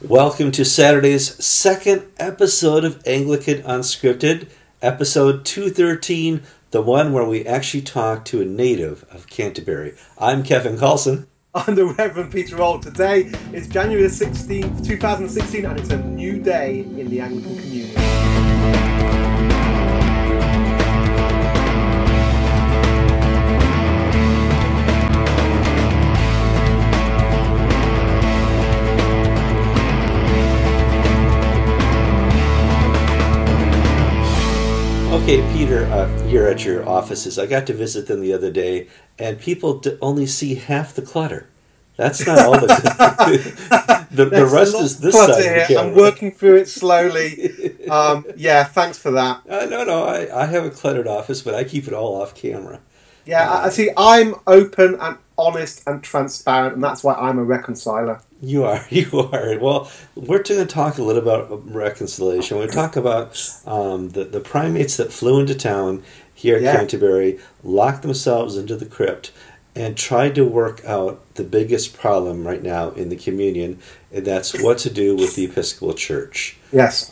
Welcome to Saturday's second episode of Anglican Unscripted, episode 213, the one where we actually talk to a native of Canterbury. I'm Kevin Carlson. I'm the Reverend Peter Old. Today is January the 16th, 2016, and it's a new day in the Anglican Communion. Okay, Peter, here at your offices, I got to visit them the other day, and people only see half the clutter. That's not all the rest is this side of the camera. I'm working through it slowly. Yeah, thanks for that. No, I have a cluttered office, but I keep it all off camera. Yeah, I see. I'm open and honest and transparent, and that's why I'm a reconciler. You are. Well, we're going to talk a little about reconciliation. We're going to talk about the primates that flew into town here at Canterbury, locked themselves into the crypt, and tried to work out the biggest problem right now in the communion, and that's what to do with the Episcopal Church. Yes.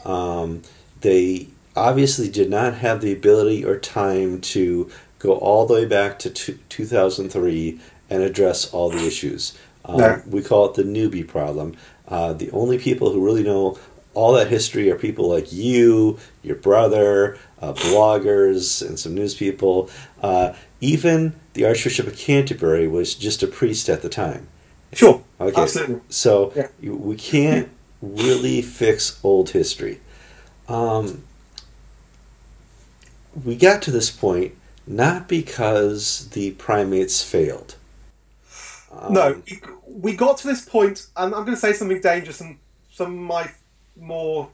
They obviously did not have the ability or time to go all the way back to 2003 and address all the issues. No. We call it the newbie problem. The only people who really know all that history are people like you, your brother, bloggers, and some news people. Even the Archbishop of Canterbury was just a priest at the time. Sure, okay. Absolutely. So we can't really fix old history. We got to this point not because the primates failed. No, we got to this point, and I'm going to say something dangerous, and some of my more,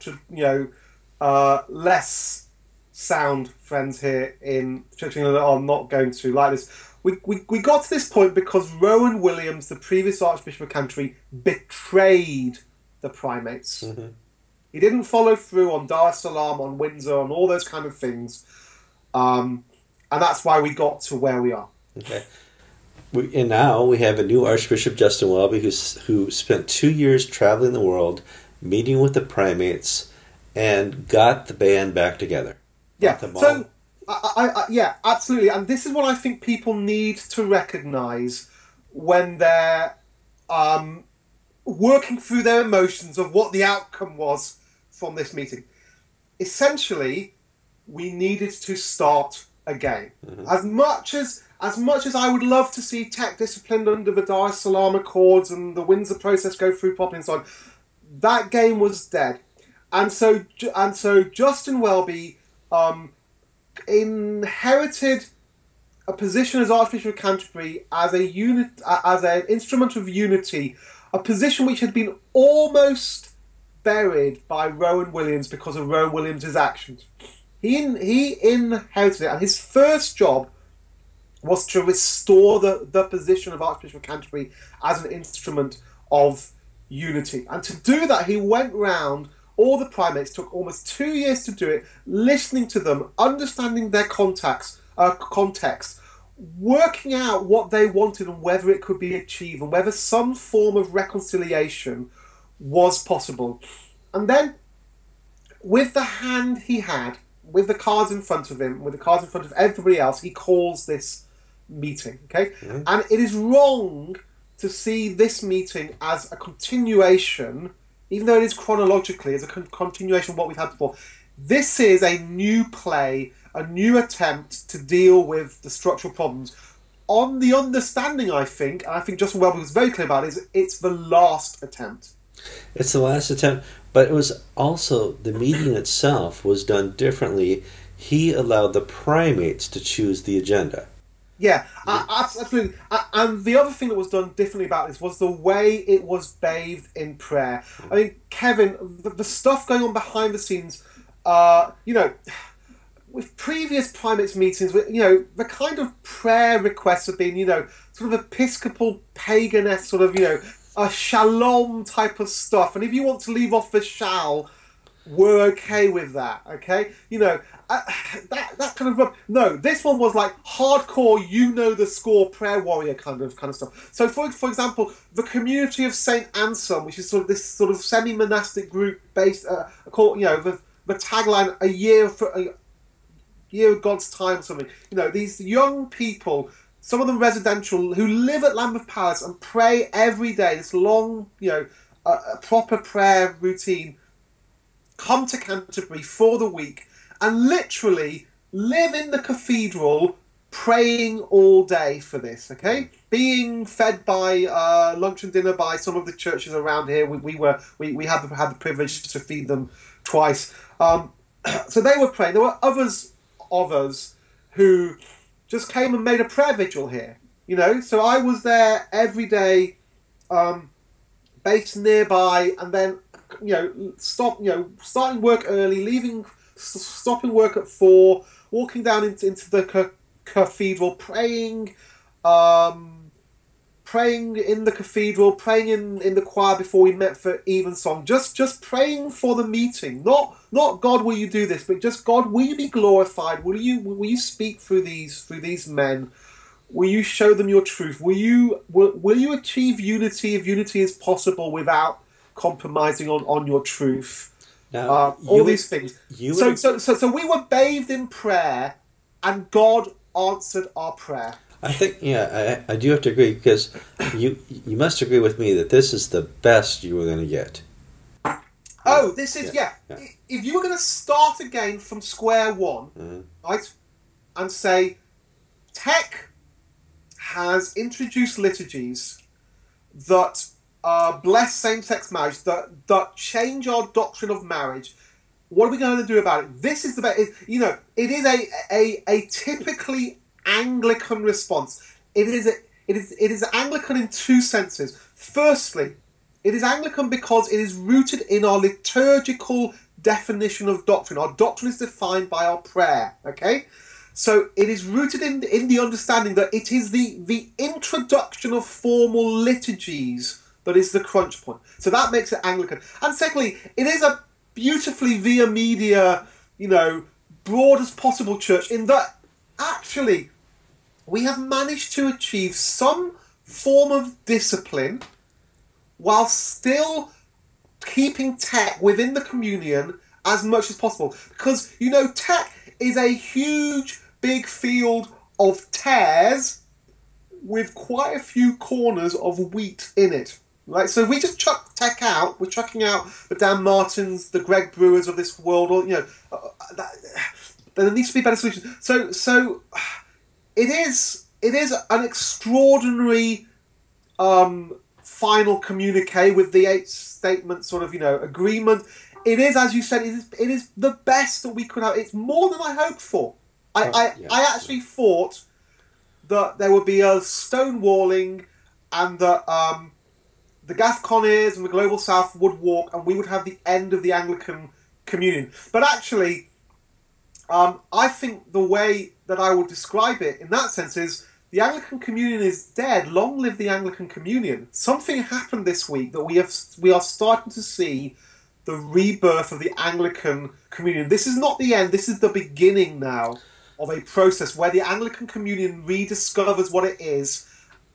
less sound friends here in Church of England are not going to like this. We got to this point because Rowan Williams, the previous Archbishop of Canterbury, betrayed the primates. Mm-hmm. He didn't follow through on Dar es Salaam, on Windsor, on all those kind of things. And that's why we got to where we are. Okay. And now we have a new Archbishop, Justin Welby, who spent 2 years traveling the world, meeting with the primates, and got the band back together. Yeah, so, yeah, absolutely. And this is what I think people need to recognise when they're working through their emotions of what the outcome was from this meeting. Essentially, we needed to start again. Mm-hmm. As much as I would love to see tech disciplined under the Dar es Salaam Accords and the Windsor process go through properly and so on, that game was dead. And so Justin Welby inherited a position as Archbishop of Canterbury as an instrument of unity, a position which had been almost buried by Rowan Williams because of Rowan Williams' actions. He inherited it, and his first job was to restore the position of Archbishop of Canterbury as an instrument of unity. And to do that, he went round all the primates, took almost 2 years to do it, listening to them, understanding their context, working out what they wanted and whether it could be achieved, and whether some form of reconciliation was possible. And then, with the hand he had, with the cards in front of him, with the cards in front of everybody else, he calls this meeting, okay? Mm-hmm. And it is wrong to see this meeting as a continuation, even though it is chronologically, as a continuation of what we've had before. This is a new play, a new attempt to deal with the structural problems. On the understanding, I think, and I think Justin Welby was very clear about it, is it's the last attempt. It's the last attempt, but it was also, the meeting itself was done differently. He allowed the primates to choose the agenda. Yeah, absolutely. And the other thing that was done differently about this was the way it was bathed in prayer. I mean, Kevin, the stuff going on behind the scenes, with previous primates meetings, the kind of prayer requests have been, sort of Episcopal pagan-esque sort of, a shalom type of stuff. And if you want to leave off the shall, were okay with that. Okay, that kind of no. This one was like hardcore. You know the score, prayer warrior kind of stuff. So for example, the community of Saint Anselm, which is sort of this sort of semi-monastic group based, called the tagline a year of God's time or something. These young people, some of them residential, who live at Lambeth Palace and pray every day. This long, a proper prayer routine. Come to Canterbury for the week and literally live in the cathedral praying all day for this, okay? Being fed by lunch and dinner by some of the churches around here. We had the privilege to feed them twice. So they were praying. There were others of us who just came and made a prayer vigil here, So I was there every day, based nearby, and then starting work early, stopping work at 4, walking down into the cathedral, praying in the cathedral, praying in the choir before we met for evensong, just praying for the meeting. Not God, will you do this, but just God, will you be glorified? Will you speak through these men? Will you show them your truth? Will you achieve unity if unity is possible without compromising on your truth? Now, all these things. So we were bathed in prayer, and God answered our prayer. I think, I do have to agree, because you must agree with me that this is the best you were going to get. Oh, this is, yeah. If you were going to start again from square one, right, and say, tech has introduced liturgies that bless same-sex marriage, that change our doctrine of marriage. What are we going to do about it? This is the best. It is a typically Anglican response. It is Anglican in two senses. Firstly, it is Anglican because it is rooted in our liturgical definition of doctrine. Our doctrine is defined by our prayer. Okay. So it is rooted in the understanding that it is the introduction of formal liturgies that is the crunch point. So that makes it Anglican. And secondly, it is a beautifully via media, broad as possible church, in that actually we have managed to achieve some form of discipline while still keeping tech within the communion as much as possible. Because, tech is a huge, big field of tares with quite a few corners of wheat in it. Right, so we just chuck tech out. We're chucking out the Dan Martins, the Greg Brewers of this world, or there needs to be better solutions. So it is an extraordinary final communique with the 8 statement sort of agreement. It is, as you said, it is the best that we could have. It's more than I hoped for. I actually thought that there would be a stonewalling, and that the Gasconiers and the Global South would walk, and we would have the end of the Anglican Communion. But actually, I think the way that I would describe it in that sense is the Anglican Communion is dead. Long live the Anglican Communion. Something happened this week that we are starting to see the rebirth of the Anglican Communion. This is not the end. This is the beginning now of a process where the Anglican Communion rediscovers what it is,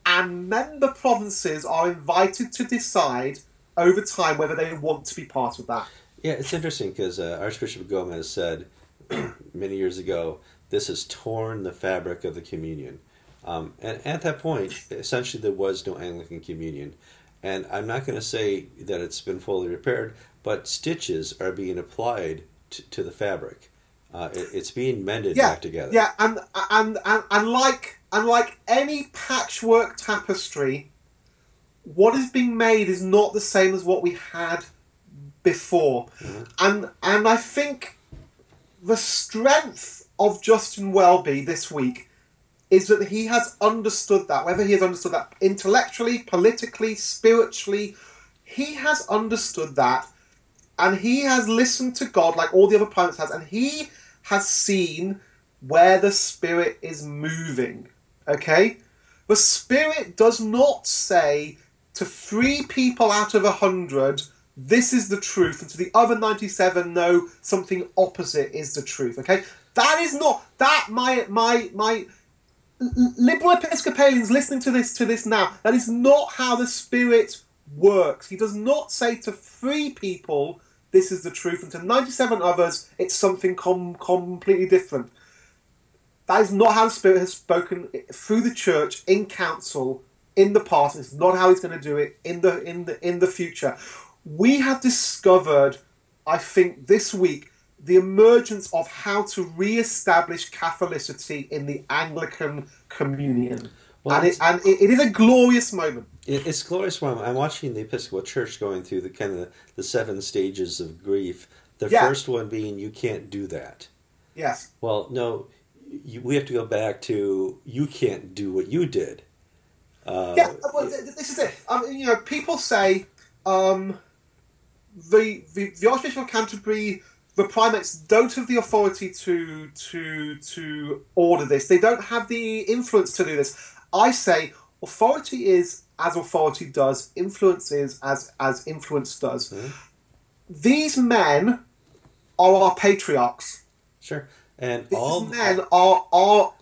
and member provinces are invited to decide over time whether they want to be part of that. Yeah, it's interesting because Archbishop Gomez said many years ago, this has torn the fabric of the communion. And at that point, essentially there was no Anglican communion. And I'm not going to say that it's been fully repaired, but stitches are being applied to the fabric. It's being mended back together. Yeah, and like any patchwork tapestry, what is being made is not the same as what we had before. Mm-hmm. And I think the strength of Justin Welby this week is that he has understood that, whether he has understood that intellectually, politically, spiritually, he has understood that, and he has listened to God like all the other prophets has, and he has seen where the Spirit is moving. Okay? The Spirit does not say to 3 people out of 100, this is the truth, and to the other 97, no, something opposite is the truth. Okay, that is not that my liberal Episcopalians listening to this now. That is not how the Spirit works. He does not say to 3 people, this is the truth, and to 97 others, it's something completely different. That is not how the Spirit has spoken through the church, in council, in the past. It's not how He's going to do it in the future. We have discovered, I think, this week, the emergence of how to re-establish Catholicity in the Anglican communion. Well, and it is a glorious moment. It's a glorious moment. I'm watching the Episcopal Church going through the kind of the 7 stages of grief. The first one being, you can't do that. Yes. Well, no, we have to go back to, you can't do what you did. Well, this is it. People say the Archbishop of Canterbury, the primates don't have the authority to order this. They don't have the influence to do this. I say authority is as authority does. Influence is as influence does. Mm-hmm. These men are our patriarchs. Sure, and these men are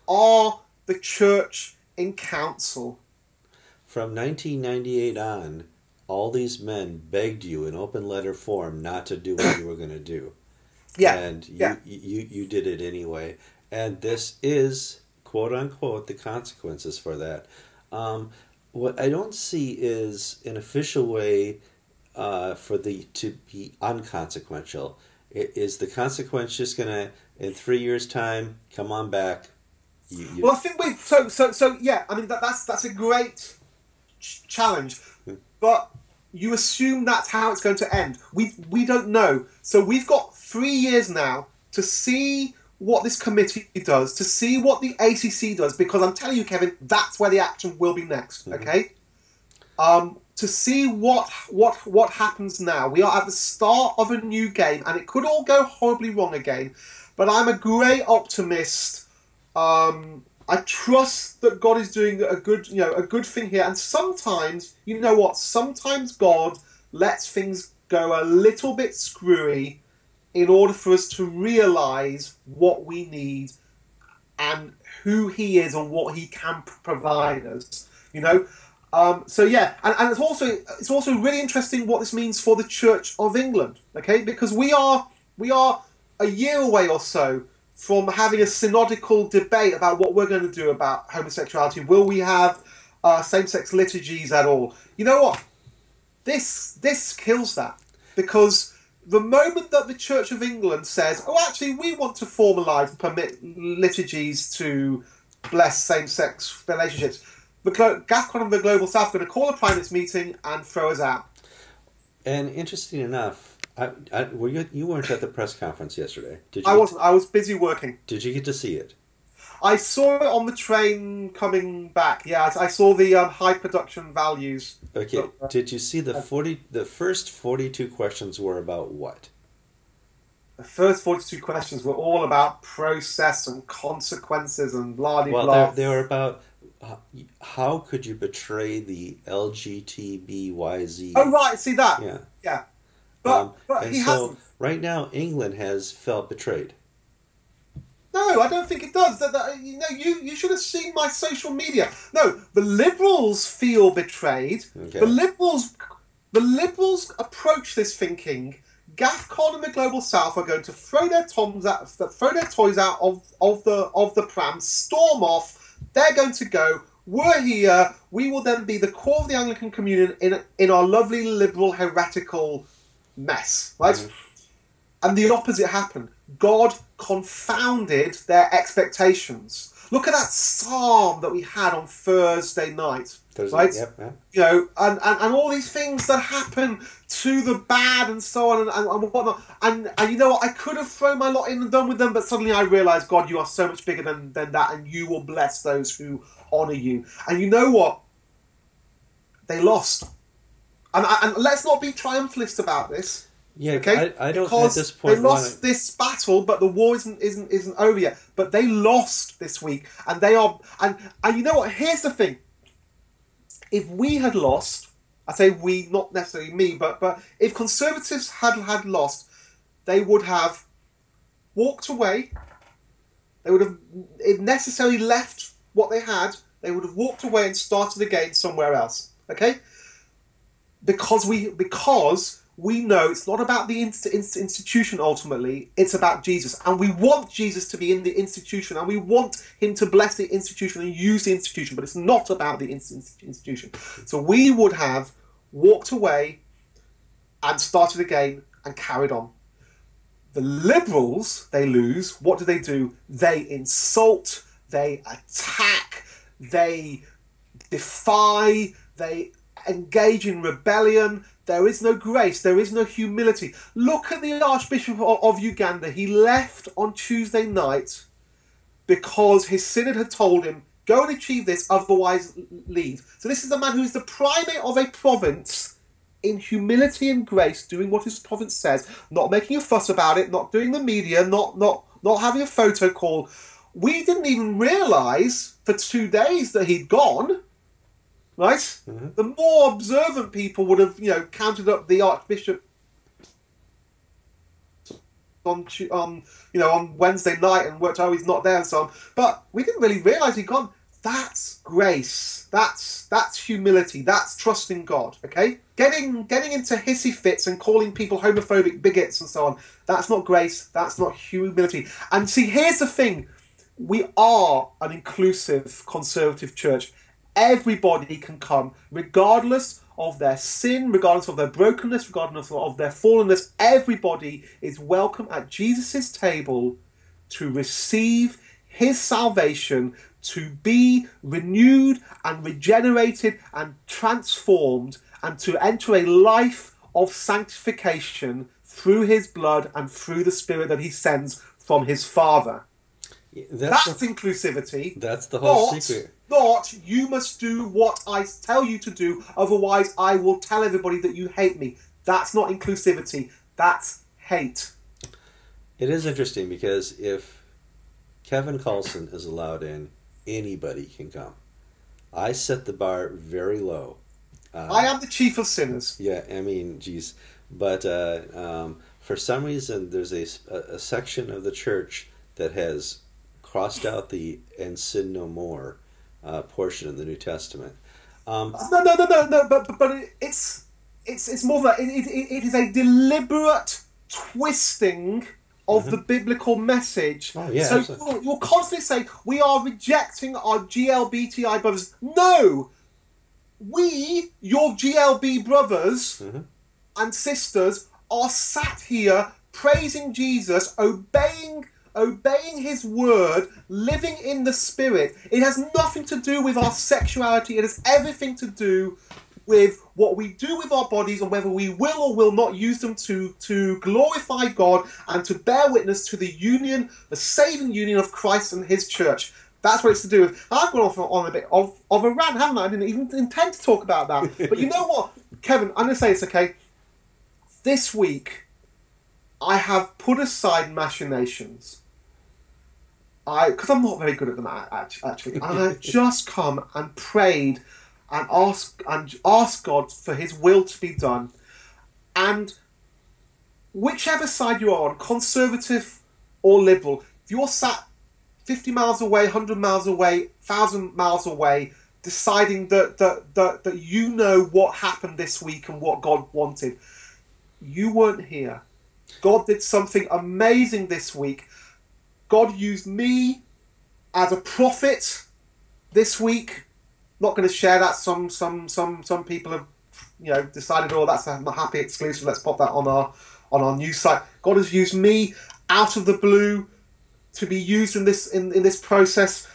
the church in council. From 1998 on, all these men begged you in open letter form not to do what you were going to do. Yeah. And you did it anyway. And this is, quote unquote, the consequences for that. What I don't see is an official way to be unconsequential. Is the consequence just going to, in 3 years' time, come on back? Well, I think yeah. I mean that's a great challenge, but you assume that's how it's going to end. We don't know. So we've got 3 years now to see what this committee does, to see what the ACC does, because I'm telling you, Kevin, that's where the action will be next. Okay, to see what happens now. We are at the start of a new game, and it could all go horribly wrong again. But I'm a great optimist. I trust that God is doing a good thing here. And sometimes, you know what? Sometimes God lets things go a little bit screwy in order for us to realise what we need and who He is and what He can provide us. So yeah, and it's also really interesting what this means for the Church of England. Okay, because we are a year away or so from having a synodical debate about what we're going to do about homosexuality. Will we have same-sex liturgies at all? You know what? This kills that, because the moment that the Church of England says, oh, actually, we want to formalise and permit liturgies to bless same-sex relationships, the GAFCON and the Global South are going to call a primates meeting and throw us out. And interesting enough, you weren't at the press conference yesterday, did you? I wasn't. I was busy working. Did you get to see it? I saw it on the train coming back. Yeah, I saw the high production values. Okay. Did you see the first 42 questions were about what? The first 42 questions were all about process and consequences and blah blah blah. Well, they were about how could you betray the LGBTYZ? Oh right, see that? Yeah. But he hasn't. Right now, England has felt betrayed. No, I don't think it does. You should have seen my social media. No, the Liberals feel betrayed. Okay. The Liberals approach this thinking, GAFCON and the Global South are going to throw their toys out of the pram, storm off. They're going to go. We're here. We will then be the core of the Anglican Communion in our lovely liberal heretical mess, right? Mm-hmm. And the opposite happened. God confounded their expectations. Look at that psalm that we had on Thursday night, right? Yep. And all these things that happen to the bad and so on and whatnot. And you know what? I could have thrown my lot in and done with them, but suddenly I realised, God, you are so much bigger than that, and you will bless those who honour you. And you know what? They lost. And let's not be triumphalist about this. Yeah, okay? I don't. Because at this point they lost this battle, but the war isn't over yet. But they lost this week, and they are. And you know what? Here's the thing: if we had lost, I say we, not necessarily me, but if Conservatives had lost, they would have walked away. They would have, if necessarily, left what they had. They would have walked away and started again somewhere else. Okay? Because we know it's not about the institution ultimately, it's about Jesus. And we want Jesus to be in the institution, and we want him to bless the institution and use the institution, but it's not about the institution. So we would have walked away and started again and carried on. The Liberals, they lose. What do? They insult, they attack, they defy, they engage in rebellion. There is no grace. There is no humility. Look at the Archbishop of Uganda. He left on Tuesday night because his synod had told him, go and achieve this, otherwise leave. So this is the man who is the primate of a province in humility and grace, doing what his province says, not making a fuss about it, not doing the media, not having a photo call. We didn't even realise for 2 days that he'd gone. Right? Mm-hmm. The more observant people would have, counted up the Archbishop on Wednesday night and worked out he's not there and so on. But we didn't really realise he'd gone. That's grace. That's humility. That's trusting God. Okay? Getting into hissy fits and calling people homophobic bigots and so on. That's not grace. That's not humility. And see, here's the thing. We are an inclusive conservative church. Everybody can come, regardless of their sin, regardless of their brokenness, regardless of their fallenness. Everybody is welcome at Jesus' table to receive his salvation, to be renewed and regenerated and transformed, and to enter a life of sanctification through his blood and through the Spirit that he sends from his Father. That's inclusivity. That's the whole secret. Not, you must do what I tell you to do, otherwise I will tell everybody that you hate me. That's not inclusivity. That's hate. It is interesting because if Kevin Carlson is allowed in, anybody can come. I set the bar very low. I am the chief of sinners. Yeah, I mean, geez. But for some reason, there's a section of the church that has crossed out the "and sin no more" portion in the New Testament. No. But it's more that it is a deliberate twisting of the biblical message. Oh, yeah, so you'll constantly say we are rejecting our GLBTI brothers. No, we, your GLB brothers and sisters, are sat here praising Jesus, obeying his word, living in the Spirit. It has nothing to do with our sexuality. It has everything to do with what we do with our bodies and whether we will or will not use them to glorify God and to bear witness to the union, the saving union of Christ and his church. That's what it's to do with. I've gone off on a bit of a rant, haven't I? I didn't even intend to talk about that. But you know what, Kevin, I'm going to say this, okay? This week, I have put aside machinations. Because I'm not very good at them, actually. And I've just come and prayed and asked God for his will to be done. And whichever side you are on, conservative or liberal, if you're sat 50 miles away, 100 miles away, 1,000 miles away, deciding that you know what happened this week and what God wanted, you weren't here. God did something amazing this week. God used me as a prophet this week. Not going to share that. Some people have decided, oh, that's a happy exclusive. Let's pop that on our news site. God has used me out of the blue to be used in this process.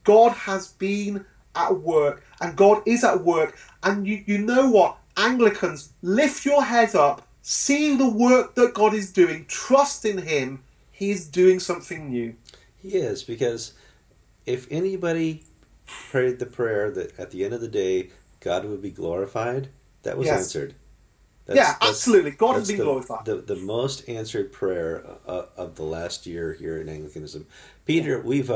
God has been at work, and God is at work. And you know what, Anglicans, lift your head up, see the work that God is doing, trust in him. He is doing something new. He is, because if anybody prayed the prayer that at the end of the day God would be glorified, that was answered. Absolutely. God has been glorified. The most answered prayer of the last year here in Anglicanism. Peter, we've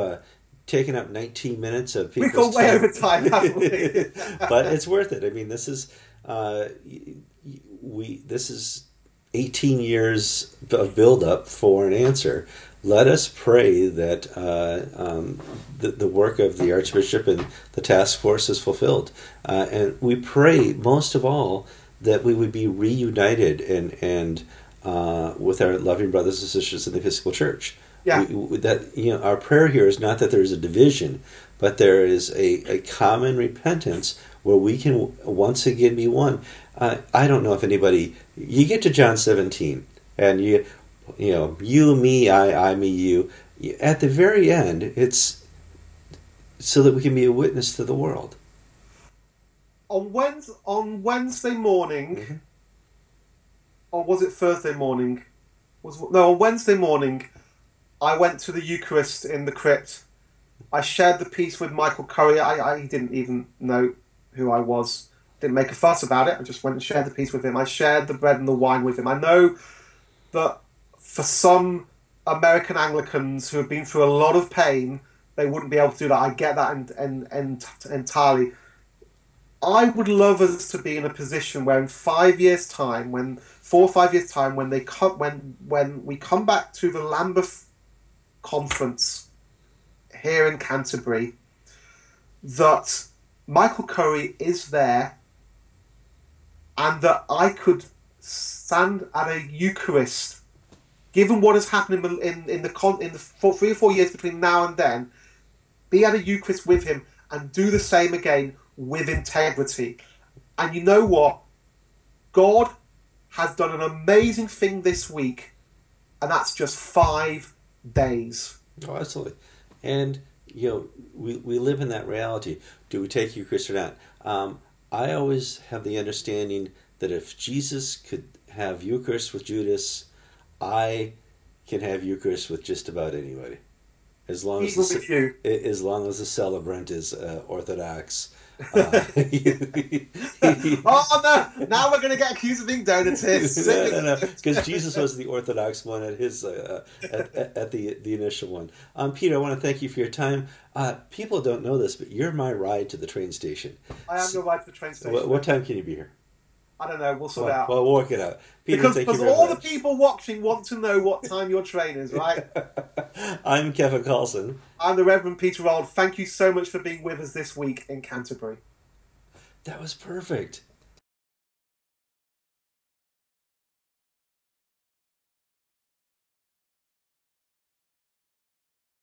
taken up 19 minutes of people's We've gone way over time, haven't we? But it's worth it. I mean, this is This is 18 years of build-up for an answer. Let us pray that the work of the Archbishop and the task force is fulfilled. And we pray, most of all, that we would be reunited and with our loving brothers and sisters in the Episcopal Church. Yeah. Our prayer here is not that there is a division, but there is a common repentance where we can once again be one. I don't know if anybody... You get to John 17, and you, me, I, me, you. At the very end, it's so that we can be a witness to the world. On Wednesday morning, Mm-hmm. or was it Thursday morning? On Wednesday morning, I went to the Eucharist in the crypt. I shared the peace with Michael Curry. I didn't even know who I was. Didn't make a fuss about it. I just went and shared the peace with him. I shared the bread and the wine with him. I know that for some American Anglicans who have been through a lot of pain, they wouldn't be able to do that. I get that entirely. I would love us to be in a position where in 5 years' time, 4 or 5 years' time, when we come back to the Lambeth Conference here in Canterbury, that Michael Curry is there, and that I could stand at a Eucharist, given what has happened in the 3 or 4 years between now and then, be at a Eucharist with him and do the same again with integrity. And you know what? God has done an amazing thing this week, and that's just 5 days. Oh, absolutely. And, we live in that reality. Do we take Eucharist or not? I always have the understanding that if Jesus could have Eucharist with Judas, I can have Eucharist with just about anybody. As long as the celebrant is Orthodox. Oh no! Now we're going to get accused of being donatists. No, because Jesus was the Orthodox one at his at the initial one. Peter, I want to thank you for your time. People don't know this, but you're my ride to the train station. I am your ride to the train station. What time can you be here? I don't know. We'll sort it out. Well, we'll work it out. Peter, because thank you very all much. The people watching want to know what time your train is, right? I'm Kevin Carlson. I'm the Reverend Peter Auld. Thank you so much for being with us this week in Canterbury. That was perfect.